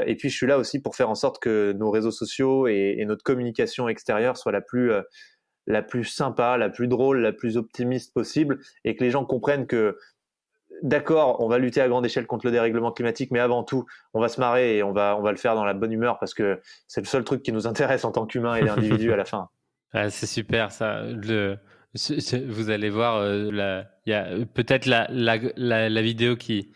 Et puis je suis là aussi pour faire en sorte que nos réseaux sociaux et notre communication extérieure soit la plus sympa, la plus drôle, la plus optimiste possible, et que les gens comprennent que d'accord, on va lutter à grande échelle contre le dérèglement climatique, mais avant tout, on va se marrer et on va le faire dans la bonne humeur, parce que c'est le seul truc qui nous intéresse en tant qu'humains et d'individus à la fin. Ah, c'est super ça. Vous allez voir, il y a peut-être la vidéo qui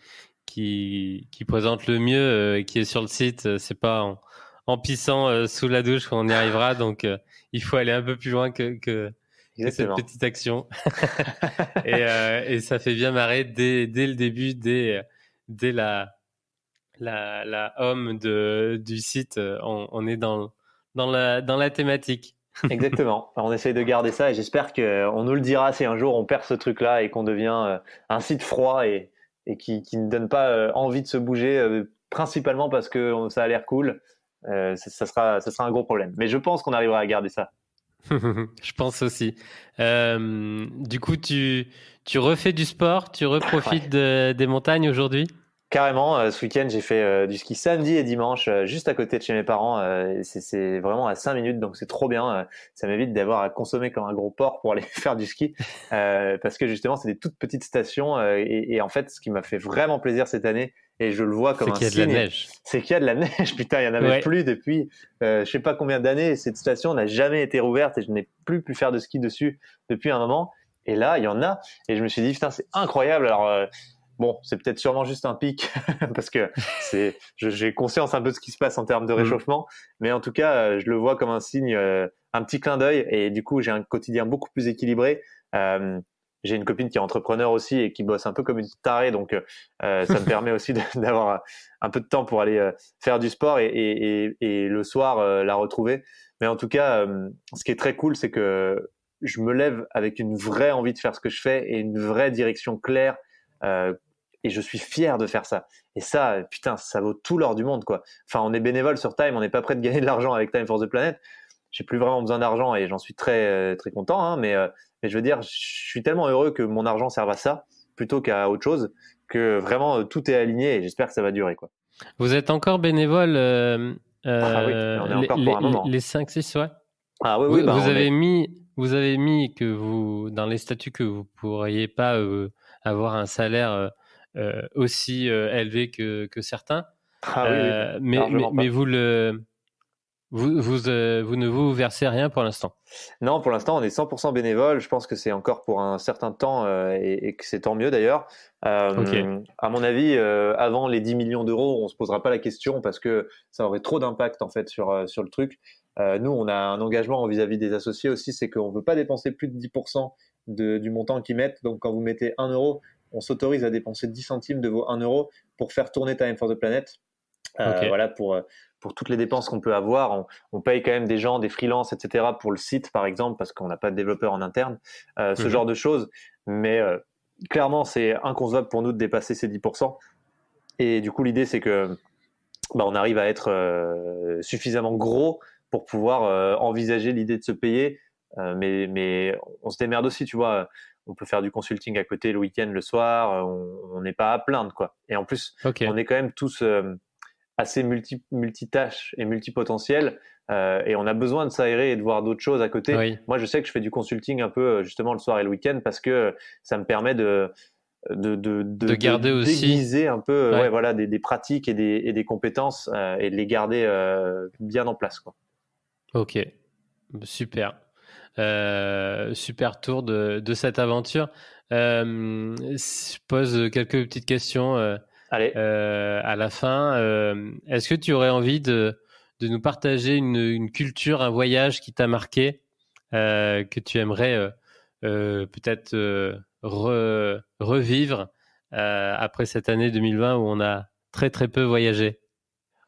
présente le mieux, qui est sur le site. C'est pas en pissant sous la douche qu'on y arrivera. Donc, il faut aller un peu plus loin que cette Exactement. petite action. Et ça fait bien marrer dès le début, dès la home du site. On est dans la thématique. Exactement. On essaye de garder ça, et j'espère qu'on nous le dira si un jour on perd ce truc-là et qu'on devient un site froid et qui ne donne pas envie de se bouger, principalement parce que ça a l'air cool. Ça sera un gros problème. Mais je pense qu'on arrivera à garder ça. Je pense aussi. Du coup, tu refais du sport, tu reprofites Ouais. des montagnes aujourd'hui? Carrément, ce week-end, j'ai fait du ski samedi et dimanche, juste à côté de chez mes parents. Et c'est vraiment à 5 minutes, donc c'est trop bien. Ça m'évite d'avoir à consommer comme un gros porc pour aller faire du ski, parce que justement, c'est des toutes petites stations. Et en fait, ce qui m'a fait vraiment plaisir cette année, et je le vois comme C'est un qu'il y a de la signe, neige. c'est qu'il y a de la neige. Putain, il y en avait Ouais. plus depuis je sais pas combien d'années. Cette station n'a jamais été rouverte et je n'ai plus pu faire de ski dessus depuis un moment. Et là, il y en a. Et je me suis dit, putain, c'est incroyable. Alors, bon, c'est peut-être sûrement juste un pic parce que j'ai conscience un peu de ce qui se passe en termes de Mm. réchauffement, mais en tout cas, je le vois comme un signe, un petit clin d'œil, et du coup, j'ai un quotidien beaucoup plus équilibré. Euh, j'ai une copine qui est entrepreneur aussi et qui bosse un peu comme une tarée, donc ça me permet aussi d'avoir un peu de temps pour aller faire du sport et le soir la retrouver. Mais en tout cas, ce qui est très cool, c'est que je me lève avec une vraie envie de faire ce que je fais et une vraie direction claire. Euh, et je suis fier de faire ça. Et ça, putain, ça vaut tout l'or du monde, quoi. Enfin, on est bénévole sur Time, on n'est pas prêt de gagner de l'argent avec Time for the Planet. J'ai plus vraiment besoin d'argent et j'en suis très content, hein, mais je veux dire, je suis tellement heureux que mon argent serve à ça plutôt qu'à autre chose, que vraiment tout est aligné, et j'espère que ça va durer, quoi. Vous êtes encore bénévole Ah oui, on est encore pour un moment. les 5-6, ouais. Ah oui, Vous, oui, bah vous on avez est. mis, vous avez mis que dans les statuts que vous pourriez pas avoir un salaire aussi élevé que certains. Ah oui, oui, Mais, largement mais pas. vous ne vous versez rien pour l'instant. Non, pour l'instant, on est 100% bénévole. Je pense que c'est encore pour un certain temps, et que c'est tant mieux d'ailleurs. Ok. À mon avis, avant les 10 millions d'euros, on se posera pas la question parce que ça aurait trop d'impact en fait sur le truc. Nous, on a un engagement vis-à-vis des associés aussi, c'est qu'on ne veut pas dépenser plus de 10% du montant qu'ils mettent. Donc, quand vous mettez 1 euro, on s'autorise à dépenser 10 centimes de vos 1 euro pour faire tourner Time for the Planet. Ok. Voilà, pour toutes les dépenses qu'on peut avoir. On paye quand même des gens, des freelances, etc. pour le site, par exemple, parce qu'on n'a pas de développeur en interne, ce Mhm. genre de choses. Mais clairement, c'est inconcevable pour nous de dépasser ces 10%. Et du coup, l'idée, c'est que on arrive à être suffisamment gros pour pouvoir envisager l'idée de se payer. Mais on se démerde aussi, tu vois. On peut faire du consulting à côté le week-end, le soir. On n'est pas à plaindre, quoi. Et en plus, Ok. on est quand même tous assez multitâches et multipotentiels, et on a besoin de s'aérer et de voir d'autres choses à côté. Oui. Moi, je sais que je fais du consulting un peu justement le soir et le week-end parce que ça me permet De de garder aussi. déguiser un peu ouais, Ouais. voilà, des pratiques et des compétences, et de les garder bien en place, quoi. Ok. Super. Super tour de cette aventure. Je pose quelques petites questions Allez. à la fin. Est-ce que tu aurais envie de nous partager une culture, un voyage qui t'a marqué, que tu aimerais peut-être revivre après cette année 2020 où on a très très peu voyagé?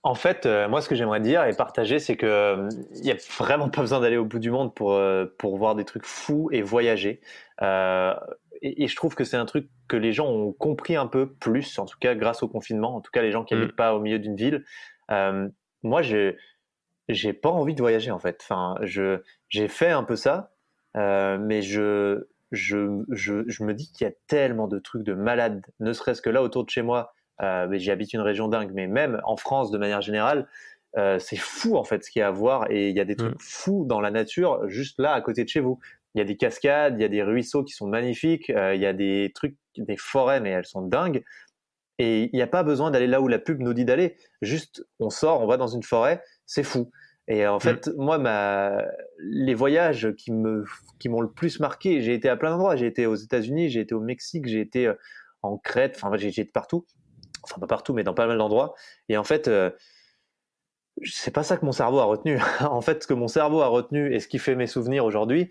En fait, moi, ce que j'aimerais dire et partager, c'est que il y a vraiment pas besoin d'aller au bout du monde pour voir des trucs fous et voyager. Euh, et je trouve que c'est un truc que les gens ont compris un peu plus, en tout cas grâce au confinement. En tout cas, les gens qui Mm. habitent pas au milieu d'une ville. Moi, j'ai pas envie de voyager en fait. Enfin, j'ai fait un peu ça, mais je me dis qu'il y a tellement de trucs de malades, ne serait-ce que là autour de chez moi. mais j'habite une région dingue, mais même en France de manière générale, c'est fou en fait ce qu'il y a à voir, et il y a des trucs fous dans la nature juste là à côté de chez vous. Il y a des cascades, il y a des ruisseaux qui sont magnifiques, il y a des trucs, des forêts, mais elles sont dingues. Et il n'y a pas besoin d'aller là où la pub nous dit d'aller. Juste, on sort, on va dans une forêt, c'est fou. Et en fait, moi, les voyages qui m'ont le plus marqué, j'ai été à plein d'endroits. J'ai été aux États-Unis, j'ai été au Mexique, j'ai été en Crète. Enfin, j'ai été partout. Enfin, pas partout, mais dans pas mal d'endroits. Et en fait, c'est pas ça que mon cerveau a retenu. En fait, ce que mon cerveau a retenu et ce qui fait mes souvenirs aujourd'hui,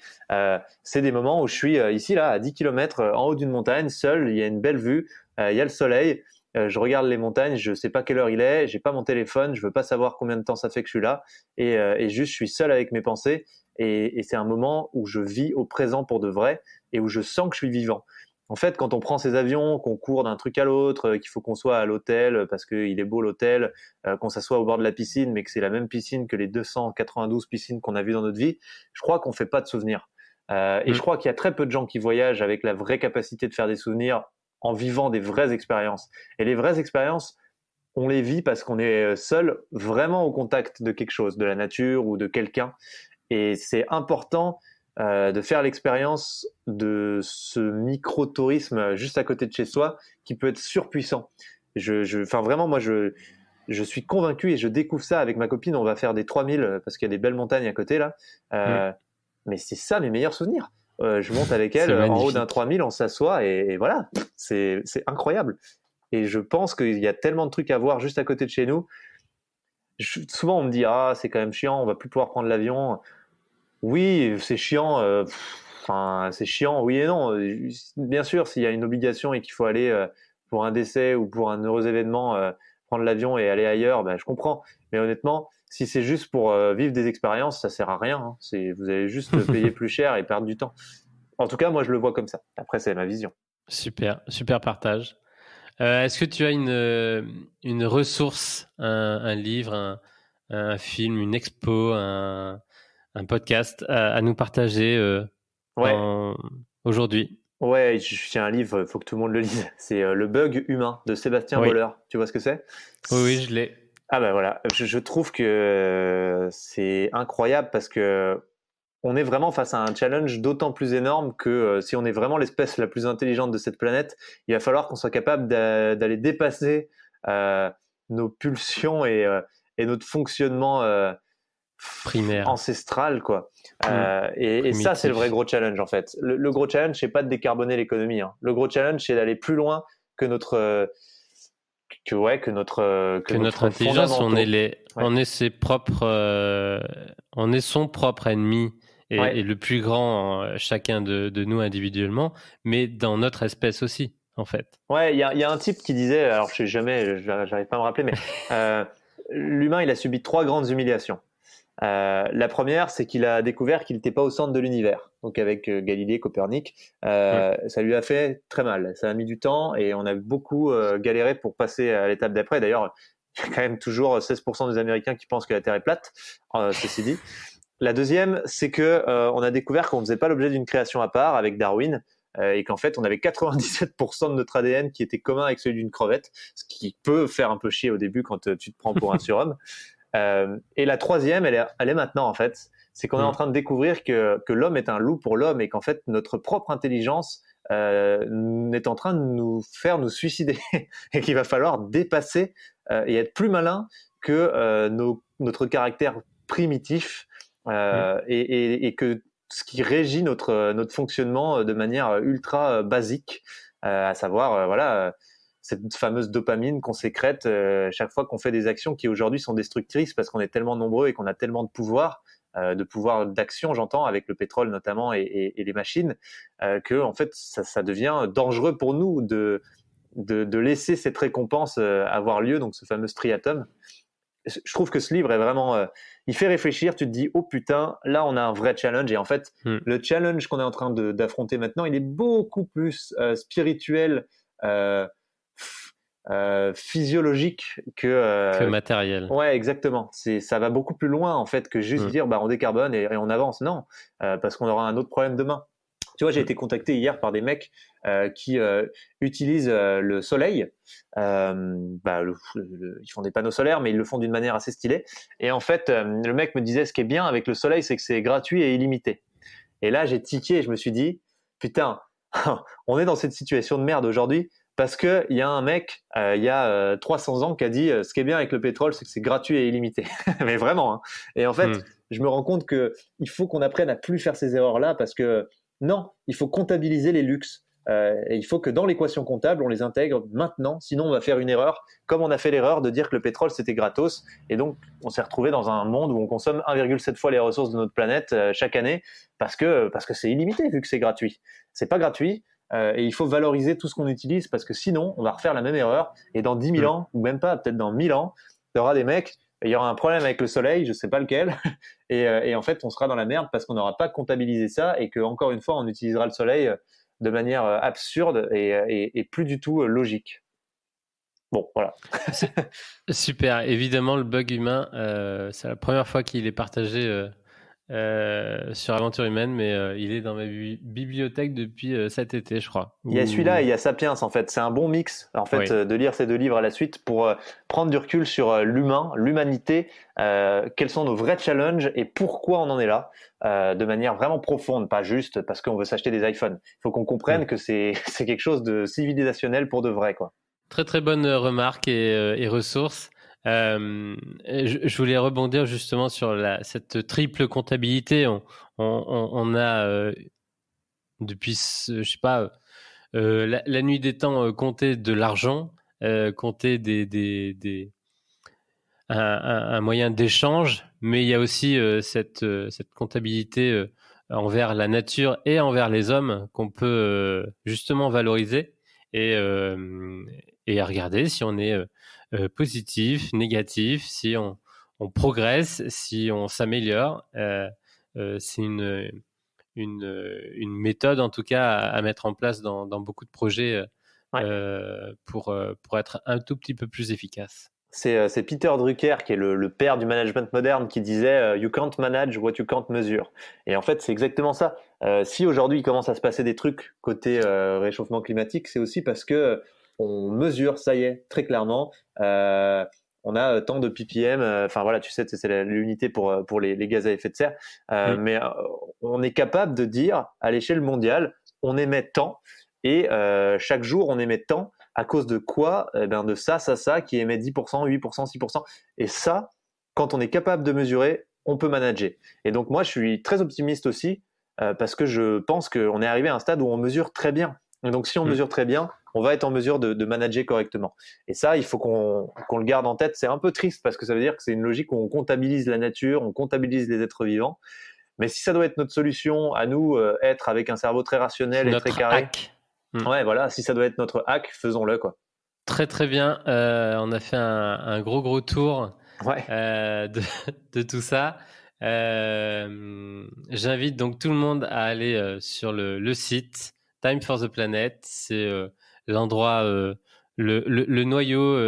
c'est des moments où je suis ici, là, à 10 km en haut d'une montagne, seul, il y a une belle vue, il y a le soleil, je regarde les montagnes, je sais pas quelle heure il est, j'ai pas mon téléphone, je veux pas savoir combien de temps ça fait que je suis là, et juste je suis seul avec mes pensées, et c'est un moment où je vis au présent pour de vrai, et où je sens que je suis vivant. En fait, quand on prend ces avions, qu'on court d'un truc à l'autre, qu'il faut qu'on soit à l'hôtel parce qu'il est beau l'hôtel, qu'on s'assoit au bord de la piscine, mais que c'est la même piscine que les 292 piscines qu'on a vues dans notre vie, je crois qu'on fait pas de souvenirs. Et je crois qu'il y a très peu de gens qui voyagent avec la vraie capacité de faire des souvenirs en vivant des vraies expériences. Et les vraies expériences, on les vit parce qu'on est seul, vraiment au contact de quelque chose, de la nature ou de quelqu'un. Et c'est important de faire l'expérience de ce micro-tourisme juste à côté de chez soi qui peut être surpuissant. Enfin, vraiment, moi, je suis convaincu, et je découvre ça avec ma copine. On va faire des 3000 parce qu'il y a des belles montagnes à côté là. Mais c'est ça mes meilleurs souvenirs. Je monte avec elle en haut d'un 3000, on s'assoit, et voilà, c'est incroyable. Et je pense qu'il y a tellement de trucs à voir juste à côté de chez nous. Souvent, on me dit, ah, c'est quand même chiant, on va plus pouvoir prendre l'avion. Oui, c'est chiant. Enfin, c'est chiant, oui et non. Bien sûr, s'il y a une obligation et qu'il faut aller pour un décès ou pour un heureux événement, prendre l'avion et aller ailleurs, ben, je comprends. Mais honnêtement, si c'est juste pour vivre des expériences, ça sert à rien, hein. Vous allez juste payer plus cher et perdre du temps. En tout cas, moi, je le vois comme ça. Après, c'est ma vision. Super, super partage. Est-ce que tu as une ressource, un livre, un film, une expo, un podcast à nous partager Ouais. aujourd'hui? Ouais, j'ai un livre, il faut que tout le monde le lise. C'est Le Bug Humain de Sébastien Boller. Tu vois ce que c'est? Oui, je l'ai. Ah ben voilà, je trouve que c'est incroyable parce que on est vraiment face à un challenge d'autant plus énorme que si on est vraiment l'espèce la plus intelligente de cette planète, il va falloir qu'on soit capable d'aller dépasser euh, nos pulsions et notre fonctionnement primaire, ancestral, quoi. Et ça, c'est le vrai gros challenge en fait. Le gros challenge, c'est pas de décarboner l'économie, hein. Le gros challenge, c'est d'aller plus loin que notre notre intelligence. Ouais. On est ses propres, on est son propre ennemi. Et le plus grand, chacun de nous individuellement, mais dans notre espèce aussi, en fait. Ouais, il y a un type qui disait, alors je sais jamais, j'arrive pas à me rappeler, mais l'humain, il a subi 3 grandes humiliations. La première, c'est qu'il a découvert qu'il n'était pas au centre de l'univers. Donc avec Galilée, Copernic, ça lui a fait très mal. Ça a mis du temps et on a beaucoup galéré pour passer à l'étape d'après. D'ailleurs, il y a quand même toujours 16% des Américains qui pensent que la Terre est plate, ceci dit. La deuxième, c'est que on a découvert qu'on ne faisait pas l'objet d'une création à part avec Darwin, et qu'en fait, on avait 97% de notre ADN qui était commun avec celui d'une crevette, ce qui peut faire un peu chier au début quand tu te prends pour un surhomme. Et la troisième, elle est maintenant en fait, c'est qu'on est en train de découvrir que l'homme est un loup pour l'homme, et qu'en fait, notre propre intelligence est en train de nous faire nous suicider et qu'il va falloir dépasser et être plus malin que notre caractère primitif, et que ce qui régit notre fonctionnement de manière ultra basique, à savoir voilà, cette fameuse dopamine qu'on sécrète chaque fois qu'on fait des actions qui aujourd'hui sont destructrices parce qu'on est tellement nombreux et qu'on a tellement de pouvoir d'action, j'entends, avec le pétrole notamment et les machines, que en fait ça devient dangereux pour nous de laisser cette récompense avoir lieu, donc ce fameux striatum. Je trouve que ce livre est vraiment, il fait réfléchir. Tu te dis, oh putain, là on a un vrai challenge. Et en fait, le challenge qu'on est en train d'affronter maintenant, il est beaucoup plus spirituel, physiologique que matériel. Ouais, exactement. Ça va beaucoup plus loin en fait que juste dire, bah on décarbone et on avance. Non, parce qu'on aura un autre problème demain. Tu vois, j'ai été contacté hier par des mecs qui utilisent le soleil. Ils font des panneaux solaires, mais ils le font d'une manière assez stylée. Et en fait, le mec me disait, ce qui est bien avec le soleil, c'est que c'est gratuit et illimité. Et là, j'ai tiqué et je me suis dit, putain, on est dans cette situation de merde aujourd'hui parce qu'il y a un mec, il y a 300 ans, qui a dit, ce qui est bien avec le pétrole, c'est que c'est gratuit et illimité. Mais vraiment, hein. Et en fait, je me rends compte qu'il faut qu'on apprenne à plus faire ces erreurs-là parce que non, il faut comptabiliser les luxes. Et il faut que dans l'équation comptable, on les intègre maintenant, sinon on va faire une erreur, comme on a fait l'erreur de dire que le pétrole c'était gratos, et donc on s'est retrouvé dans un monde où on consomme 1,7 fois les ressources de notre planète chaque année, parce que c'est illimité vu que c'est gratuit. C'est pas gratuit, et il faut valoriser tout ce qu'on utilise, parce que sinon on va refaire la même erreur, et dans 10 000 ans, ou même pas, peut-être dans 1000 ans, il y aura des mecs, il y aura un problème avec le soleil, je sais pas lequel, et en fait on sera dans la merde parce qu'on n'aura pas comptabilisé ça, et que encore une fois on utilisera le soleil de manière absurde et plus du tout logique. Bon, voilà. Super. Évidemment, le bug humain, c'est la première fois qu'il est partagé sur Aventure Humaine, mais il est dans ma bibliothèque depuis cet été, je crois. Il y a celui-là et il y a Sapiens, en fait. C'est un bon mix, en fait, Oui. de lire ces deux livres à la suite pour prendre du recul sur l'humain, l'humanité, quels sont nos vrais challenges et pourquoi on en est là, de manière vraiment profonde, pas juste parce qu'on veut s'acheter des iPhones. Il faut qu'on comprenne que c'est quelque chose de civilisationnel pour de vrai, quoi. Très très bonne remarque et ressources. Je voulais rebondir justement sur cette triple comptabilité. On a depuis, je sais pas, la nuit des temps compté de l'argent, compté un moyen d'échange, mais il y a aussi cette comptabilité envers la nature et envers les hommes qu'on peut justement valoriser et, euh, et à regarder si on est positif, négatif, si on progresse, si on s'améliore. C'est une méthode en tout cas à mettre en place dans beaucoup de projets pour être un tout petit peu plus efficace. C'est Peter Drucker, qui est le père du management moderne, qui disait You can't manage what you can't measure. Et en fait, c'est exactement ça. Si aujourd'hui il commence à se passer des trucs côté réchauffement climatique, c'est aussi parce que on mesure, ça y est, très clairement. On a tant de ppm, enfin voilà, tu sais, c'est l'unité pour les gaz à effet de serre. Mais on est capable de dire à l'échelle mondiale, on émet tant, et chaque jour on émet tant. À cause de quoi? Eh ben de ça, qui émet 10%, 8%, 6%. Et ça, quand on est capable de mesurer, on peut manager. Et donc moi, je suis très optimiste aussi parce que je pense qu'on est arrivé à un stade où on mesure très bien. Et donc si on mesure très bien, on va être en mesure de manager correctement. Et ça, il faut qu'on le garde en tête. C'est un peu triste parce que ça veut dire que c'est une logique où on comptabilise la nature, on comptabilise les êtres vivants. Mais si ça doit être notre solution à nous, être avec un cerveau très rationnel et très carré, hack. Ouais, voilà, si ça doit être notre hack, faisons-le, quoi. Très très bien. On a fait un gros tour Ouais. de tout ça. J'invite donc tout le monde à aller sur le site Time for the Planet. C'est l'endroit, le noyau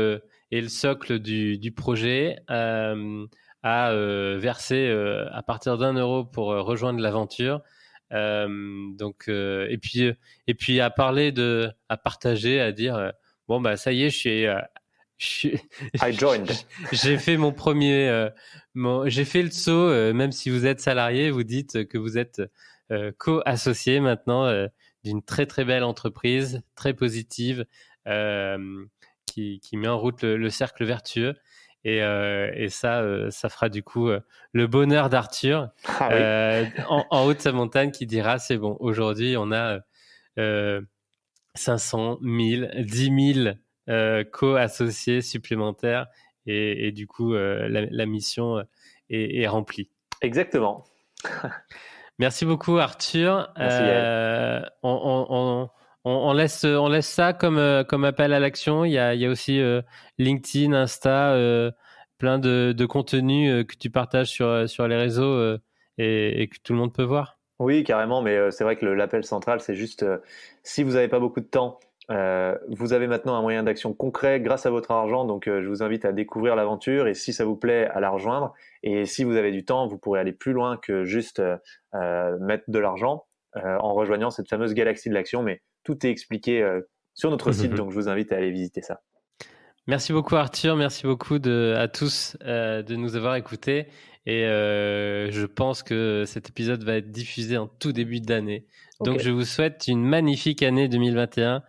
et le socle du projet. À verser à partir d'1 € pour rejoindre l'aventure. Et puis à parler à partager, à dire bon bah ça y est, I joined. j'ai fait mon premier, j'ai fait le saut. Même si vous êtes salarié, vous dites que vous êtes co-associé maintenant d'une très très belle entreprise, très positive, qui met en route le cercle vertueux. Et ça fera du coup le bonheur d'Arthur Ah oui. en haut de sa montagne qui dira c'est bon, aujourd'hui on a 500, 1000, 10 000 co-associés supplémentaires et du coup la mission est remplie. Exactement. Merci beaucoup Arthur. Merci Yael. On laisse ça comme appel à l'action. Il y a aussi LinkedIn, Insta, plein de contenus que tu partages sur les réseaux et que tout le monde peut voir. Oui, carrément, mais c'est vrai que l'appel central, c'est juste si vous n'avez pas beaucoup de temps, vous avez maintenant un moyen d'action concret grâce à votre argent, donc je vous invite à découvrir l'aventure et si ça vous plaît, à la rejoindre. Et si vous avez du temps, vous pourrez aller plus loin que juste mettre de l'argent. en rejoignant cette fameuse galaxie de l'action. Mais tout est expliqué sur notre site, donc je vous invite à aller visiter ça. Merci beaucoup Arthur, merci beaucoup à tous de nous avoir écoutés et je pense que cet épisode va être diffusé en tout début d'année. Donc je vous souhaite une magnifique année 2021,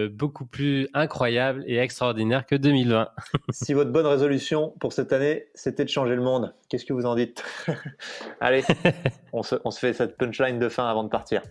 beaucoup plus incroyable et extraordinaire que 2020. Si votre bonne résolution pour cette année, c'était de changer le monde, qu'est-ce que vous en dites? Allez, on se fait cette punchline de fin avant de partir.